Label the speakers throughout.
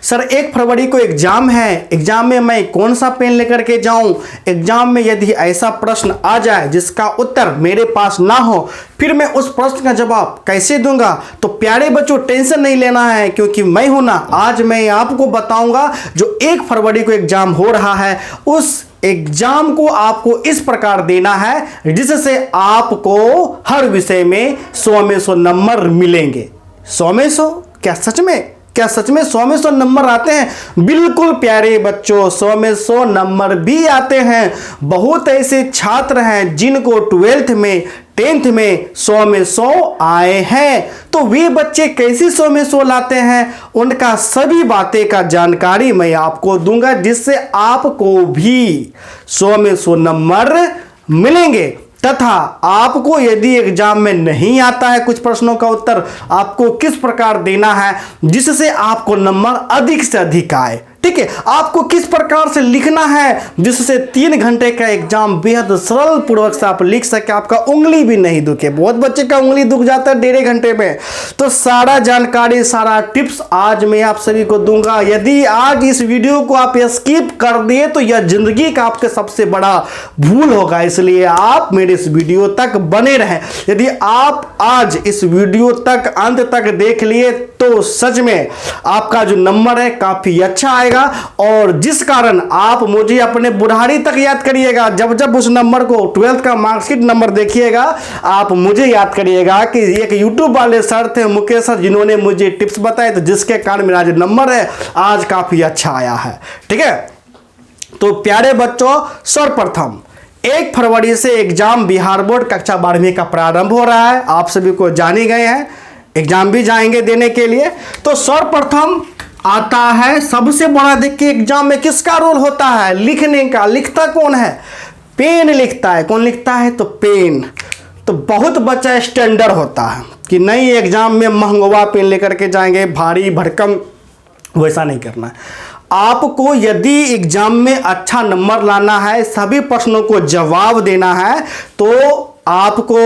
Speaker 1: Sir 1 फरवरी को exam है, exam में मैं कौन सा पेन लेकर के जाऊं? एग्जाम में यदि ऐसा प्रश्न आ जाए जिसका उत्तर मेरे पास ना हो, फिर मैं उस प्रश्न का जवाब कैसे दूंगा? तो प्यारे बच्चों टेंशन नहीं लेना है, क्योंकि मैं हूं ना। आज मैं आपको बताऊंगा जो 1 फरवरी को एग्जाम हो रहा है, उस एग्जाम को आपको इस प्रकार देना है जिससे आपको हर विषय में 100 में 100 नंबर मिलेंगे। 100 में 100? क्या सच में 100 में 100 नंबर आते हैं? बिल्कुल प्यारे बच्चों, 100 में 100 नंबर भी आते हैं। बहुत ऐसे छात्र हैं जिनको 12th में 10th में 100 में 100 आए हैं। तो वे बच्चे कैसे 100 में 100 लाते हैं, उनका सभी बातें का जानकारी मैं आपको दूंगा, जिससे आपको भी 100 में 100 नंबर मिलेंगे। तथा आपको यदि एग्जाम में नहीं आता है कुछ प्रश्नों का उत्तर, आपको किस प्रकार देना है जिससे आपको नंबर अधिक से अधिक आए। ठीक है, आपको किस प्रकार से लिखना है जिससे 3 घंटे का एग्जाम बेहद सरल पूर्वक से आप लिख सके, आपका उंगली भी नहीं दुखे। बहुत बच्चे का उंगली दुख जाता है 1.5 घंटे में। तो सारा जानकारी, सारा टिप्स आज मैं आप सभी को दूंगा। यदि आज इस वीडियो को आप स्किप कर दिए तो यह जिंदगी का आपके सबसे बड़ा भूल होगा, इसलिए आप मेरे इस वीडियो तक बने रहें। यदि आप आज इस वीडियो तक अंत तक देख लिए तो सच में आपका जो नंबर है काफी अच्छा आएगा, और जिस कारण आप मुझे अपने बुढ़ारी तक याद करिएगा। जब जब उस नंबर को 12th का मार्कशीट नंबर देखिएगा, आप मुझे याद करिएगा कि एक यूट्यूब वाले सर थे मुकेश सर, जिन्होंने मुझे टिप्स बताए, तो जिसके कारण मेरा जो नंबर है आज काफी अच्छा आया है। ठीक है, तो प्यारे बच्चों, सर्वप्रथम 1 फरवरी से एग्जाम बिहार बोर्ड कक्षा 12वीं का प्रारंभ हो रहा है। आप सभी को जान ही गए हैं, एग्जाम भी जाएंगे देने के लिए। तो सर्वप्रथम आता है सबसे बड़ा, देखिए एग्जाम में किसका रोल होता है? लिखने का। लिखता कौन है? पेन लिखता है। कौन लिखता है? तो पेन। तो बहुत बच्चा स्टैंडर्ड होता है कि नहीं एग्जाम में महंगा पेन लेकर के जाएंगे, भारी भरकम, वैसा नहीं करना है। आपको यदि एग्जाम में अच्छा नंबर लाना है, सभी प्रश्नों को जवाब देना है, तो आपको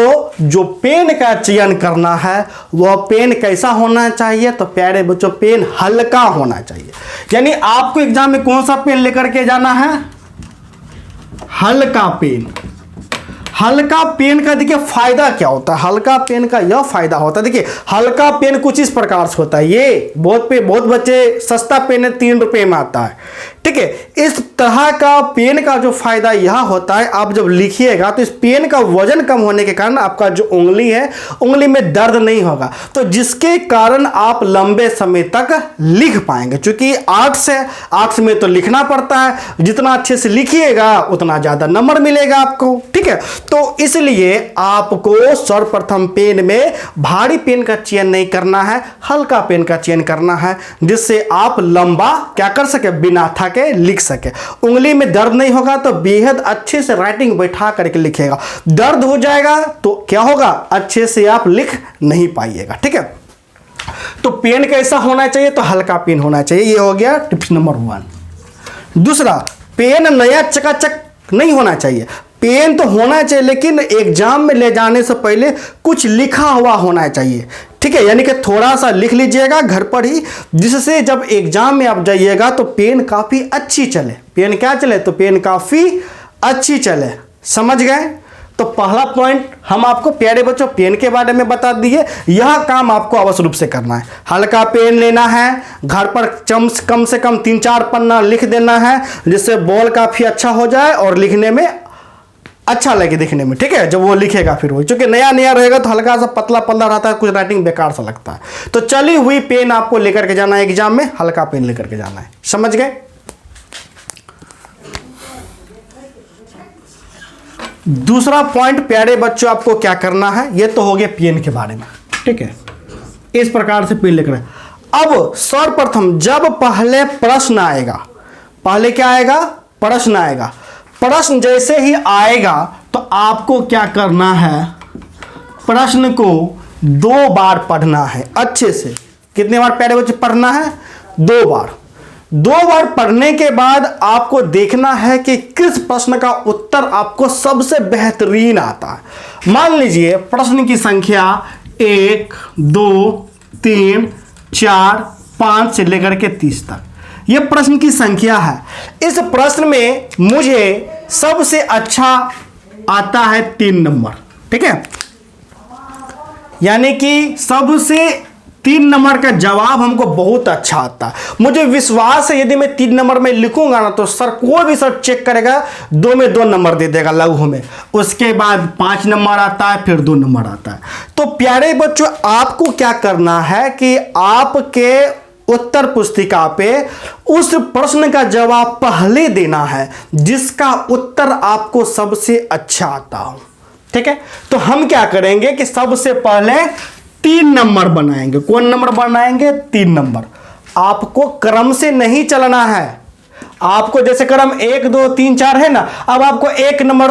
Speaker 1: जो पेन का चयन करना है वह पेन कैसा होना चाहिए? तो प्यारे बच्चों, पेन हल्का होना चाहिए। यानी आपको एग्जाम में कौन सा पेन लेकर के जाना है? हल्का पेन। हल्का पेन का देखिए फायदा क्या होता है? हल्का पेन का यह फायदा होता है, देखिए हल्का पेन कुछ इस प्रकार से होता है। ये बहुत बच्चे सस्ता पेन है 3 रुपए में आता है। ठीक है, इस तरह का पेन का जो फायदा यह होता है, आप जब लिखिएगा तो इस पेन का वजन कम होने के कारण आपका जो उंगली है, उंगली में दर्द नहीं होगा, तो जिसके कारण आप लंबे समय तक लिख पाएंगे। क्योंकि आर्ट्स में तो लिखना पड़ता है, जितना अच्छे से लिखिएगा उतना ज्यादा नंबर मिलेगा आपको। ठीक है, तो इसलिए आपको सर्वप्रथम पेन में भारी पेन का चयन नहीं करना है, हल्का पेन का चयन करना है, जिससे आप लंबा क्या कर सके, बिना थके लिख सके। उंगली में दर्द नहीं होगा तो बेहद अच्छे से राइटिंग बैठा करके लिखेगा। दर्द हो जाएगा तो क्या होगा, अच्छे से आप लिख नहीं पाइएगा। ठीक है, तो पेन कैसा होना चाहिए? तो हल्का पेन होना चाहिए। ये हो गया टिप्स नंबर 1। दूसरा, पेन नया चकाचक नहीं होना चाहिए। पेन तो होना चाहिए, लेकिन एग्जाम में ले जाने से पहले कुछ लिखा हुआ होना चाहिए। ठीक है, यानी कि थोड़ा सा लिख लीजिएगा घर पर ही, जिससे जब एग्जाम में आप जाइएगा तो पेन काफ़ी अच्छी चले। पेन क्या चले? तो पेन काफ़ी अच्छी चले। समझ गए? तो पहला पॉइंट हम आपको प्यारे बच्चों पेन के बारे में बता दिए। यह काम आपको अवश्य रूप से करना है। हल्का पेन लेना है, घर पर कम से कम 3-4 पन्ना लिख देना है, जिससे बॉल काफ़ी अच्छा हो जाए और लिखने में अच्छा लगे दिखने में। ठीक है, जब वो लिखेगा फिर वो, क्योंकि नया नया रहेगा तो हल्का सा पतला पतला रहता है, कुछ राइटिंग बेकार सा लगता है। तो चली हुई पेन आपको लेकर के जाना है एग्जाम में, हल्का पेन लेकर के जाना है। समझ गए? दूसरा पॉइंट प्यारे बच्चों आपको क्या करना है, ये तो हो गया पेन के बारे में। ठीक है, इस प्रकार से पेन लेकर। अब सर्वप्रथम जब पहले प्रश्न आएगा, पहले क्या आएगा? प्रश्न आएगा। प्रश्न जैसे ही आएगा तो आपको क्या करना है? प्रश्न को 2 बार पढ़ना है अच्छे से। कितने बार प्यारे बच्चे पढ़ना है? 2 बार। 2 बार पढ़ने के बाद आपको देखना है कि किस प्रश्न का उत्तर आपको सबसे बेहतरीन आता है। मान लीजिए प्रश्न की संख्या 1, 2, 3, 4, 5 से लेकर के 30 तक। ये प्रश्न की संख्या है। इस प्रश्न में मुझे सबसे अच्छा आता है 3 नंबर, ठीक है, यानी कि सबसे 3 नंबर का जवाब हमको बहुत अच्छा आता है। मुझे विश्वास है यदि मैं 3 नंबर में लिखूंगा ना तो सर कोई भी सर चेक करेगा 2 में 2 नंबर दे देगा लघु में, उसके बाद 5 नंबर आता है, फिर 2 नंबर आता है। तो प्यारे बच्चों, आपको क्या करना है कि आपके उत्तर पुस्तिका पे उस प्रश्न का जवाब पहले देना है जिसका उत्तर आपको सबसे अच्छा आता हो, ठीक है। तो हम क्या करेंगे कि सबसे पहले 3 नंबर बनाएंगे। कौन नंबर बनाएंगे? 3 नंबर। आपको क्रम से नहीं चलना है। आपको जैसे क्रम 1 2 3 4 है ना, अब आपको 1 नंबर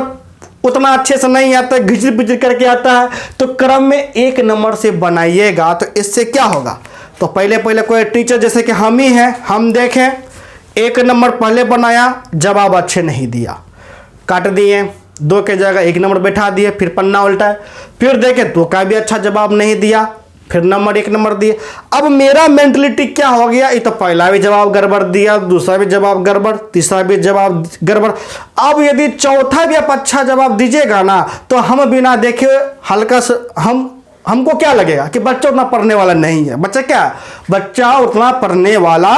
Speaker 1: उतना अच्छे से नहीं आता, घिचर पिचर करके आता है, तो क्रम में 1 नंबर से बनाइएगा। तो इससे क्या होगा? तो पहले कोई टीचर जैसे कि हम ही हैं, हम देखें 1 नंबर पहले बनाया, जवाब अच्छे नहीं दिया, काट दिए, 2 के जगह 1 नंबर बैठा दिए, फिर पन्ना उल्टा, फिर देखे 2 का भी अच्छा जवाब नहीं दिया, फिर नंबर 1 नंबर दिए। अब मेरा मेंटलिटी क्या हो गया? ये तो पहला भी जवाब गड़बड़ दिया, दूसरा भी जवाब गड़बड़, तीसरा भी जवाब गड़बड़। अब यदि चौथा भी आप अच्छा जवाब दीजिएगा ना तो हम बिना देखे हल्का से हमको क्या लगेगा कि बच्चा उतना पढ़ने वाला नहीं है। बच्चा उतना पढ़ने वाला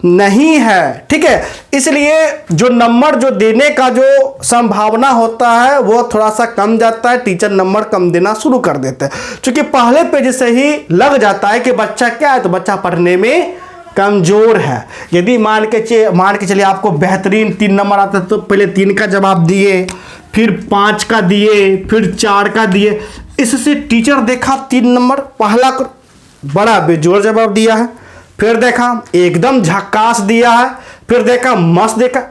Speaker 1: नहीं है, ठीक है। इसलिए जो नंबर जो देने का जो संभावना होता है वो थोड़ा सा कम जाता है, टीचर नंबर कम देना शुरू कर देते हैं, क्योंकि पहले पेज से ही लग जाता है कि बच्चा क्या है, तो बच्चा पढ़ने में कमजोर है। यदि मान के चलिए आपको बेहतरीन 3 नंबर आता है तो पहले 3 का जवाब दिए, फिर 5 का दिए, फिर 4 का दिए, इससे टीचर देखा 3 नंबर पहला बड़ा बेजोर जवाब दिया है, फिर देखा एकदम झक्कास दिया है, फिर देखा मस्त देखा,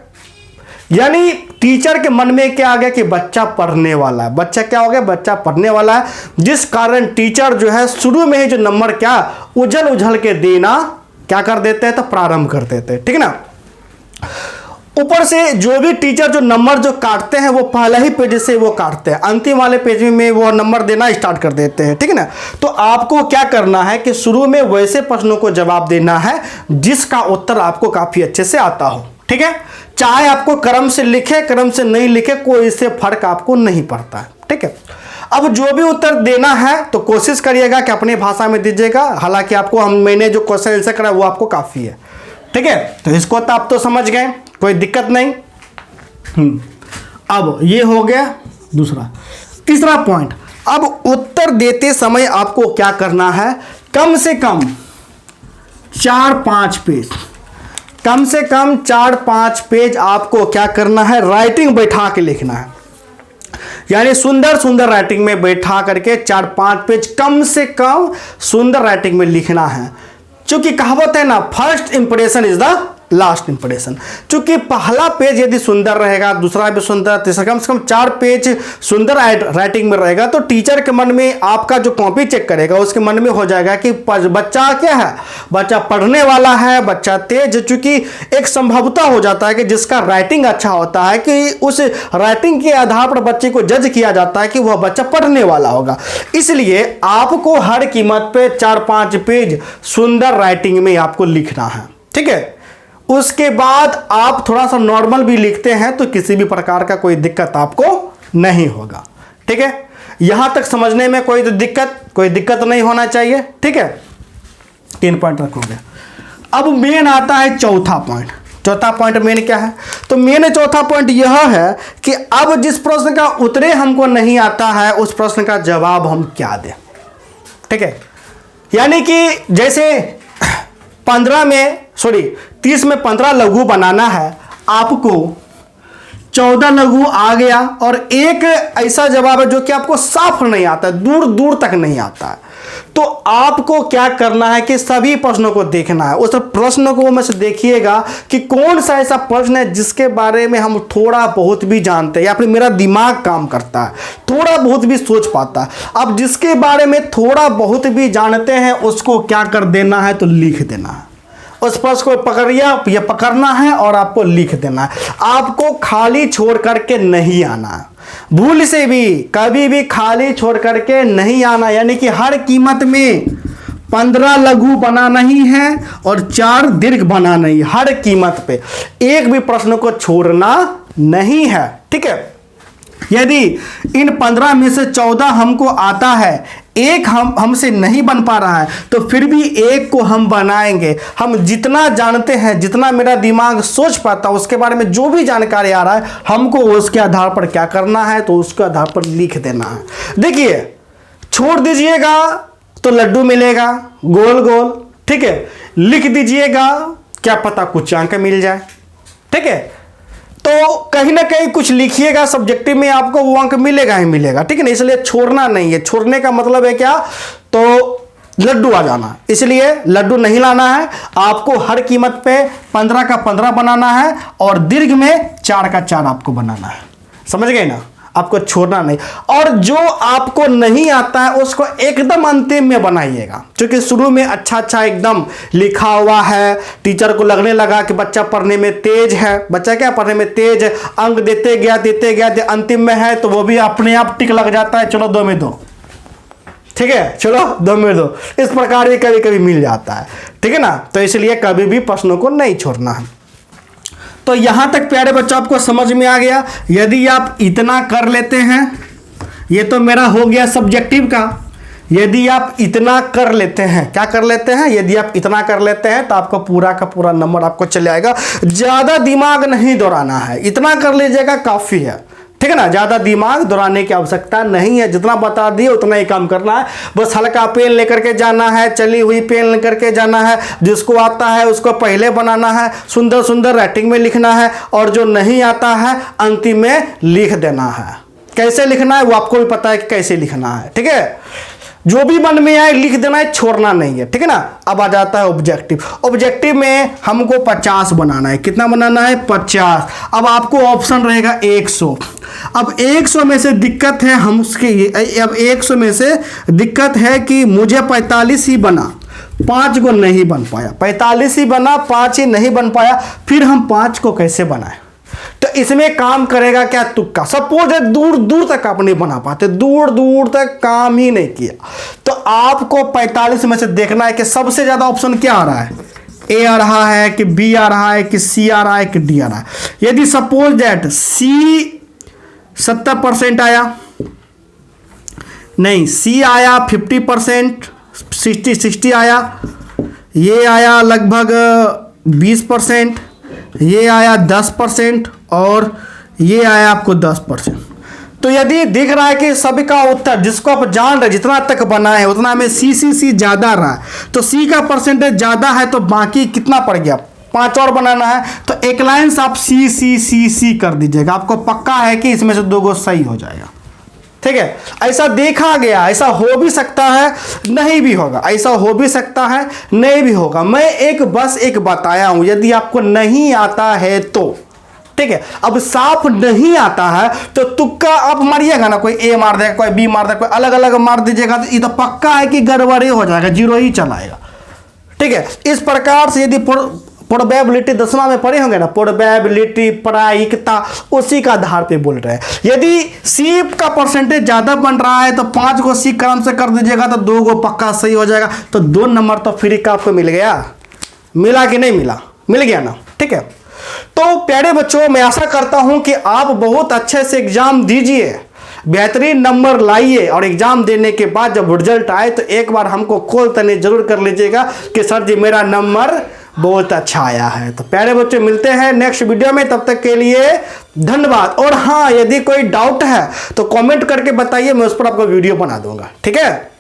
Speaker 1: यानी टीचर के मन में क्या आ गया कि बच्चा पढ़ने वाला है। बच्चा क्या हो गया? बच्चा पढ़ने वाला है, जिस कारण टीचर जो है शुरू में ही जो नंबर क्या उछल के देना क्या कर देते हैं, तो प्रारंभ कर देते हैं, ठीक है ना। ऊपर से जो भी टीचर जो नंबर जो काटते हैं वो पहले ही पेज से वो काटते हैं, अंतिम वाले पेज में वो नंबर देना स्टार्ट कर देते हैं, ठीक है ना। तो आपको क्या करना है कि शुरू में वैसे प्रश्नों को जवाब देना है जिसका उत्तर आपको काफी अच्छे से आता हो, ठीक है। चाहे आपको क्रम से लिखे क्रम से नहीं लिखे, कोई इससे फर्क आपको नहीं पड़ता है, ठीक है। अब जो भी उत्तर देना है तो कोशिश करिएगा कि अपनी भाषा में दीजिएगा। हालांकि आपको मैंने जो क्वेश्चन आंसर करा वो आपको काफी है, ठीक है। तो इसको तो आप तो समझ गए, कोई दिक्कत नहीं। अब ये हो गया दूसरा। तीसरा पॉइंट, अब उत्तर देते समय आपको क्या करना है, कम से कम 4-5 पेज, कम से कम 4-5 पेज आपको क्या करना है, राइटिंग बैठा के लिखना है। यानी सुंदर सुंदर राइटिंग में बैठा करके 4-5 पेज कम से कम सुंदर राइटिंग में लिखना है। क्योंकि कहावत है ना, first impression is the last impression. चूंकि पहला पेज यदि सुंदर रहेगा, दूसरा भी सुंदर, तीसरा, कम से कम 4 पेज सुंदर राइटिंग में रहेगा तो टीचर के मन में, आपका जो कॉपी चेक करेगा उसके मन में हो जाएगा कि बच्चा क्या है, बच्चा पढ़ने वाला है, बच्चा तेज। चूंकि एक संभवता हो जाता है कि जिसका राइटिंग अच्छा होता है कि उस राइटिंग के आधार पर बच्चे को जज किया जाता है कि वह बच्चा पढ़ने वाला होगा। इसलिए आपको हर कीमत पे 4-5 पेज सुंदर राइटिंग में आपको लिखना है, ठीक है। उसके बाद आप थोड़ा सा नॉर्मल भी लिखते हैं तो किसी भी प्रकार का कोई दिक्कत आपको नहीं होगा, ठीक है। यहां तक समझने में कोई दिक्कत नहीं होना चाहिए, ठीक है। 3 पॉइंट रखोगे। अब मेन आता है चौथा पॉइंट। चौथा पॉइंट मेन क्या है, तो मेन चौथा पॉइंट यह है कि अब जिस प्रश्न का उत्तर हमको नहीं आता है उस प्रश्न का जवाब हम क्या दें, ठीक है। यानी कि जैसे 30 में 15 लघु बनाना है, आपको 14 लघु आ गया और एक ऐसा जवाब है जो कि आपको साफ नहीं आता है, दूर दूर तक नहीं आता है। तो आपको क्या करना है कि सभी प्रश्नों को देखना है। उस प्रश्न को में से देखिएगा कि कौन सा ऐसा प्रश्न है जिसके बारे में हम थोड़ा बहुत भी जानते हैं या फिर मेरा दिमाग काम करता है, थोड़ा बहुत भी सोच पाता है। अब जिसके बारे में थोड़ा बहुत भी जानते हैं उसको क्या कर देना है, तो लिख देना है। उस प्रश्न को पकड़ना है और आपको लिख देना है। आपको खाली छोड़ करके नहीं आना है, भूल से भी कभी भी खाली छोड़ करके नहीं आना। यानी कि हर कीमत में 15 लघु बनाना ही है और 4 दीर्घ बनाना ही, हर कीमत पे एक भी प्रश्न को छोड़ना नहीं है। ठीक है, यदि इन 15 में से 14 हमको आता है, एक हमसे नहीं बन पा रहा है, तो फिर भी एक को हम बनाएंगे। हम जितना जानते हैं, जितना मेरा दिमाग सोच पाता है, उसके बारे में जो भी जानकारी आ रहा है, हमको उसके आधार पर क्या करना है, तो उसके आधार पर लिख देना है। देखिए, छोड़ दीजिएगा तो लड्डू मिलेगा गोल गोल, ठीक है, लिख दीजिएगा क्या पता कुछ अंक मिल जाए। ठीक है, तो कहीं ना कहीं कुछ लिखिएगा, सब्जेक्टिव में आपको वो अंक मिलेगा ही मिलेगा। ठीक है ना, इसलिए छोड़ना नहीं है। छोड़ने का मतलब है क्या, तो लड्डू आ जाना, इसलिए लड्डू नहीं लाना है। आपको हर कीमत पे 15 का 15 बनाना है और दीर्घ में 4 का 4 आपको बनाना है। समझ गए ना, आपको छोड़ना नहीं। और जो आपको नहीं आता है उसको एकदम अंतिम में बनाइएगा, क्योंकि शुरू में अच्छा एकदम लिखा हुआ है, टीचर को लगने लगा कि बच्चा पढ़ने में तेज है, बच्चा क्या पढ़ने में तेज है, अंक देते गया अंतिम में है, तो वो भी अपने आप टिक लग जाता है, चलो 2 में 2, ठीक है, चलो 2 में 2, इस प्रकार ये कभी कभी मिल जाता है। ठीक है ना, तो इसलिए कभी भी प्रश्नों को नहीं छोड़ना है। तो यहां तक प्यारे बच्चों आपको समझ में आ गया। यदि आप इतना कर लेते हैं, ये तो मेरा हो गया सब्जेक्टिव का। यदि आप इतना कर लेते हैं, क्या कर लेते हैं, यदि आप इतना कर लेते हैं तो आपको पूरा का पूरा नंबर आपको चले आएगा। ज्यादा दिमाग नहीं दौड़ाना है, इतना कर लीजिएगा काफी है। ठीक है ना, ज्यादा दिमाग दौड़ाने की आवश्यकता नहीं है, जितना बता दिए उतना ही काम करना है। बस हल्का पेन लेकर के जाना है, चली हुई पेन लेकर के जाना है, जिसको आता है उसको पहले बनाना है, सुंदर सुंदर राइटिंग में लिखना है, और जो नहीं आता है अंतिम में लिख देना है। कैसे लिखना है वो आपको भी पता है कि कैसे लिखना है। ठीक है, जो भी मन में आए लिख देना है, छोड़ना नहीं है। ठीक है ना, अब आ जाता है ऑब्जेक्टिव। ऑब्जेक्टिव में हमको 50 बनाना है। कितना बनाना है, 50। अब आपको ऑप्शन रहेगा 100। अब 100 में से दिक्कत है हम उसके, अब 100 में से दिक्कत है कि मुझे 45 ही बना, 5 को नहीं बन पाया। 45 ही बना, 5 ही नहीं बन पाया, फिर हम 5 को कैसे बनाए। तो इसमें काम करेगा क्या, तुक्का। सपोज दूर दूर तक आप नहीं बना पाते, दूर दूर तक काम ही नहीं किया, तो आपको 45 में से देखना है कि सबसे ज्यादा ऑप्शन क्या आ रहा है, ए आ रहा है कि बी आ रहा है कि सी आ रहा है कि डी आ रहा है। यदि सपोज दैट सी 70% आया, नहीं सी आया 50%, 60 आया, ये आया लगभग 20%, ये आया 10% और ये आया आपको 10%। तो यदि दिख रहा है कि सभी का उत्तर जिसको आप जान रहे जितना तक बना है उतना में सी ज़्यादा रहा है, तो सी का परसेंटेज ज़्यादा है, तो बाकी कितना पड़ गया, 5 और बनाना है। तो एक लाइन से आप सी कर दीजिएगा, आपको पक्का है कि इसमें से 2 गो सही हो जाएगा। ठीक है, ऐसा देखा गया, ऐसा हो भी सकता है नहीं भी होगा, ऐसा हो भी सकता है नहीं भी होगा। मैं बस एक बताया हूं, यदि आपको नहीं आता है तो ठीक है। अब साफ नहीं आता है तो तुक्का आप मारिएगा ना, कोई ए मार देगा, कोई बी मार देगा, कोई अलग अलग मार दीजिएगा, तो ये तो पक्का है कि गड़बड़ी हो जाएगा, 0 ही चलाएगा। ठीक है, इस प्रकार से यदि प्रोबेबिलिटी 10वां में पढ़े होंगे ना, प्रोबेबिलिटी प्रायिकता, उसी का आधार पे बोल रहे हैं। यदि सी का परसेंटेज ज्यादा बन रहा है तो 5 को सी क्रम से कर दीजिएगा, तो 2 को पक्का सही हो जाएगा। तो 2 नंबर तो फ्री का आपको मिल गया, मिला कि नहीं मिला, मिल गया ना। ठीक है, तो प्यारे बच्चों मैं आशा करता हूं कि आप बहुत अच्छे से एग्जाम दीजिए, बेहतरीन नंबर लाइए, और एग्जाम देने के बाद जब रिजल्ट आए तो एक बार हमको कॉल तने जरूर कर लीजिएगा कि सर जी मेरा नंबर बहुत अच्छा आया है। तो प्यारे बच्चों मिलते हैं नेक्स्ट वीडियो में, तब तक के लिए धन्यवाद। और हाँ, यदि कोई डाउट है तो कमेंट करके बताइए, मैं उस पर आपको वीडियो बना दूंगा। ठीक है।